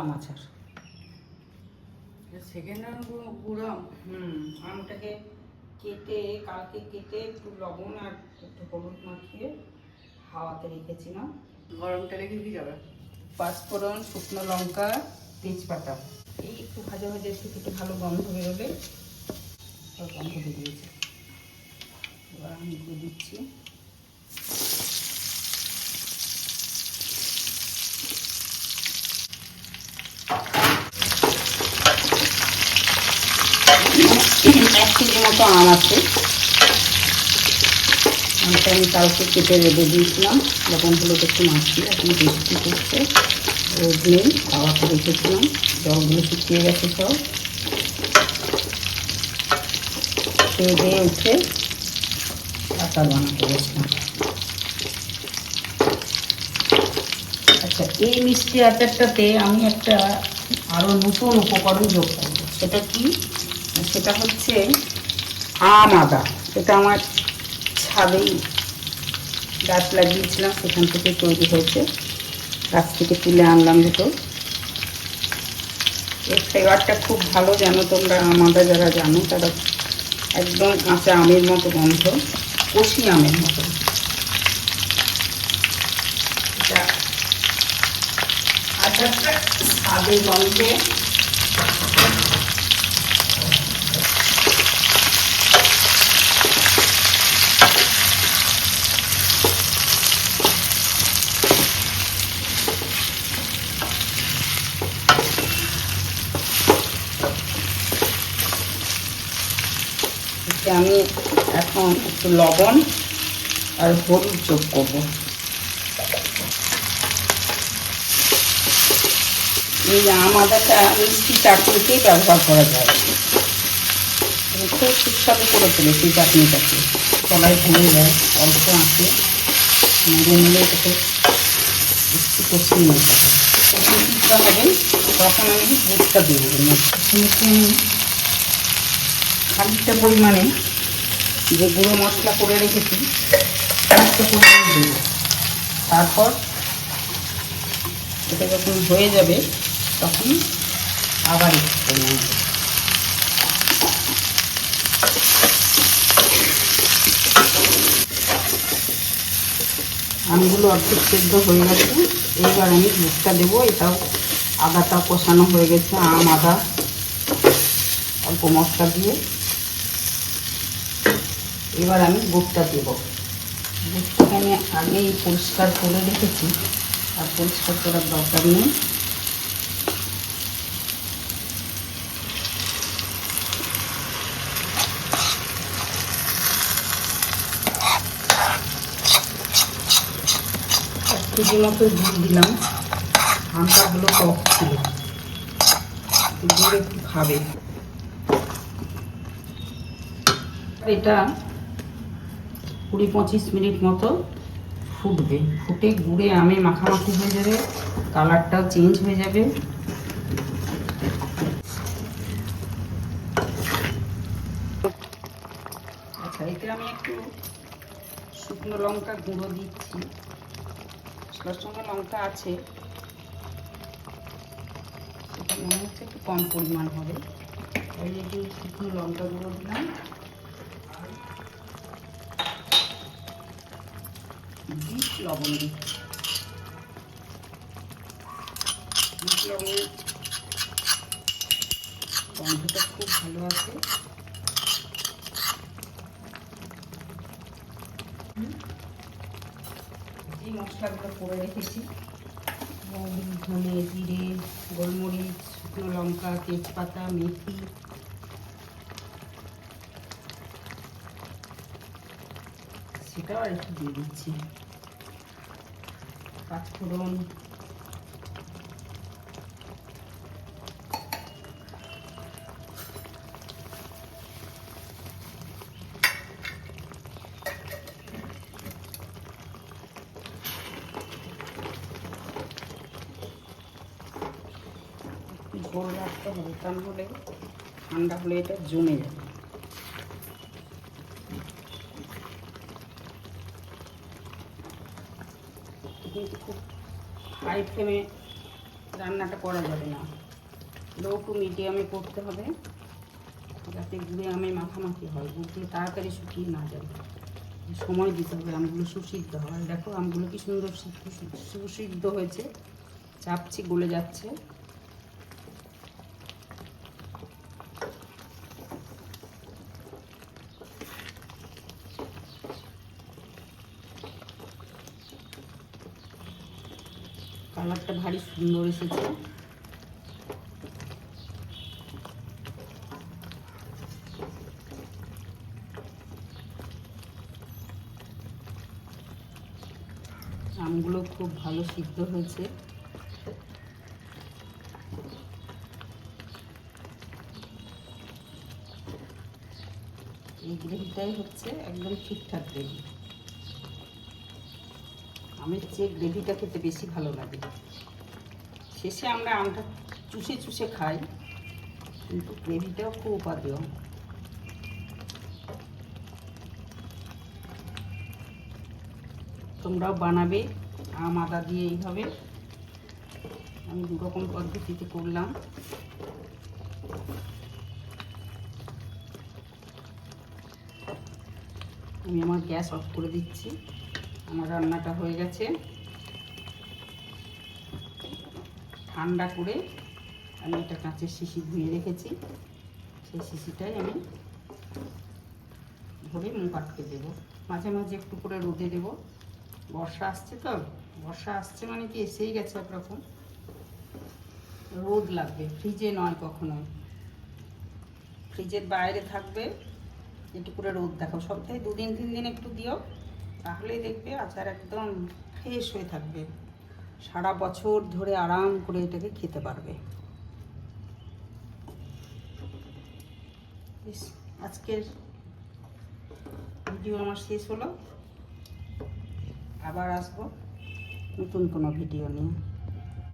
আম আচার। Second hand গুঁড়ো আম? আমটাকে কেটে কালকে কেটে একটু লবণ আর একটু হলুদ মাখিয়ে হাওয়াতে রেখেছিলাম। গরম তেলে কি যাবে? পাঁচফোড়ন, শুকনো লঙ্কা, তেজপাতা, এই একটু ভাজা ভাজা থেকে একটু ভালো গন্ধ বেরোলে গন্ধ বেরিয়েছে। এবার আমি দিয়ে দিচ্ছি এক কেজি মতো আম আছে। আমটা আমি কালকে কেটে রেখে দিয়েছিলাম, লবণ হলুদ একটু মাখিয়ে। এখন বৃষ্টি করছে, রোদ নেই, হাওয়াতে রেখেছিলাম, জলগুলো শুকিয়ে গেছে সব। খেয়ে দিয়ে উঠে আচার বানাতে বসলাম। আচ্ছা, এই মিষ্টি আচারটাতে আমি একটা আরও নতুন উপকরণ যোগ করব। সেটা কি? সেটা হচ্ছে আম আদা। এটা আমার ছাদেই গাছ লাগিয়েছিলাম, সেখান থেকে তৈরি হয়েছে। গাছ থেকে তুলে আনলাম দুটো। এর ফ্লেভারটা খুব ভালো, জানো তোমরা। আম আদা যারা জানো তারা একদম কাঁচা আমের মতো গন্ধ, কষি আমের মতো। এটা আচারটা স্বাদে গন্ধে আমি এখন একটু লবণ আর হলুদ যোগ করবো। এই আম আদাটা মিষ্টি চাটনিতেই ব্যবহার করা যায়, খুব সুস্বাদু করে তুলেছি চাটনিটাকে। তলায় ভেঙে যায়, অল্প আঁচে নেড়ে নেড়ে এটাকে একটু কষিয়ে নিতে হবে। কষিয়ে হবে, তখন আমি গুড়টা দিয়ে দেবো। আমি খানিকটা পরিমাণে যে গুঁড়ো মশলা করে রেখেছি খানিকটা পরিমাণে দেবো। তারপর এটা যখন হয়ে যাবে তখন আবার একটু পরিমাণ দেবো। আমগুলো অর্ধেক সেদ্ধ হয়ে গেছে, এইবার আমি দুধটা দেবো। এটাও আদাটা কষানো হয়ে গেছে, আম আদা অল্প মশলা দিয়ে। এবার আমি গুড়টা দেব। গুড়টাকে আমি আগেই পরিষ্কার করে রেখেছি, আর পরিষ্কার করার দরকার নেই। এক কেজি মতো দুধ দিলাম। আমটাগুলো টক ছিল, গুড় একটু খাবে। এটা 20-25 মিনিট মতো ফুটবে। ফুটে গুড়ে আমে মাখামাখি হয়ে যাবে, কালারটাও চেঞ্জ হয়ে যাবে। আচ্ছা, এতে আমি একটু শুকনো লঙ্কা গুঁড়ো দিচ্ছি। মশলার সঙ্গে লঙ্কা আছে, সেটা মনে হচ্ছে একটু কম পরিমাণ হবে, তাই একটু শুকনো লঙ্কা গুঁড়ো দিলাম। বিট লবণ দিচ্ছি। বিট লবণের গন্ধটা খুব ভালো আছে। যে মশলাগুলো করে রেখেছি, ধনে, জিরে, গোলমরিচ, শুকনো লঙ্কা, তেজপাতা, মেথি, সেটাও আর একটু দিয়ে দিচ্ছি। পাঁচফোড়ন, ঝোল রাখতে হবে, তা নাহলে ঠান্ডা হলে এটা জমে যাবে। কিন্তু খুব হাই ফ্লেমে রান্নাটা করা যাবে না, লো টু মিডিয়ামে করতে হবে, যাতে গুঁড়ে আমে মাখামাখি হয়, গুড়গুলো তাড়াতাড়ি শুকিয়ে না যায়। সময় দিতে হবে আমগুলো সুসিদ্ধ হয়। দেখো আমগুলো কি সুন্দর সুসিদ্ধ হয়েছে, চাপছি গলে যাচ্ছে। কালারটা ভারী সুন্দর এসেছে। আমগুলো খুব ভালো সিদ্ধ হয়েছে। এই গ্রেভিটাই হচ্ছে একদম ঠিকঠাক গ্রেভি। আমের চেয়ে গ্রেভিটা খেতে বেশি ভালো লাগে। শেষে আমরা আমটা চুষে চুষে খাই, কিন্তু গ্রেভিটাও খুব উপাদেয়। তোমরাও বানাবে আম আদা দিয়ে এইভাবে। আমি দুরকম পদ্ধতিতে করলাম। আমি আমার গ্যাস অফ করে দিচ্ছি। আমার রান্নাটা হয়ে গেছে। ঠান্ডা করে আমি একটা কাঁচের শিশি ধুয়ে রেখেছি, সেই শিশিটাই আমি ভরে মুখ আটকে দেবো। মাঝে মাঝে একটু করে রোদে দেবো। বর্ষা আসছে তো, বর্ষা আসছে মানে কি এসেই গেছে, একরকম রোদ লাগবে, ফ্রিজে নয় কখনোই। ফ্রিজের বাইরে থাকবে, একটু করে রোদ দেখাও। সপ্তাহে 2-3 দিন একটু দিও, তাহলেই দেখবে আচার একদম ফ্রেশ হয়ে থাকবে। সারা বছর ধরে আরাম করে এটাকে খেতে পারবে। আজকের ভিডিও আমার শেষ হলো। আবার আসবো নতুন কোনো ভিডিও নিয়ে।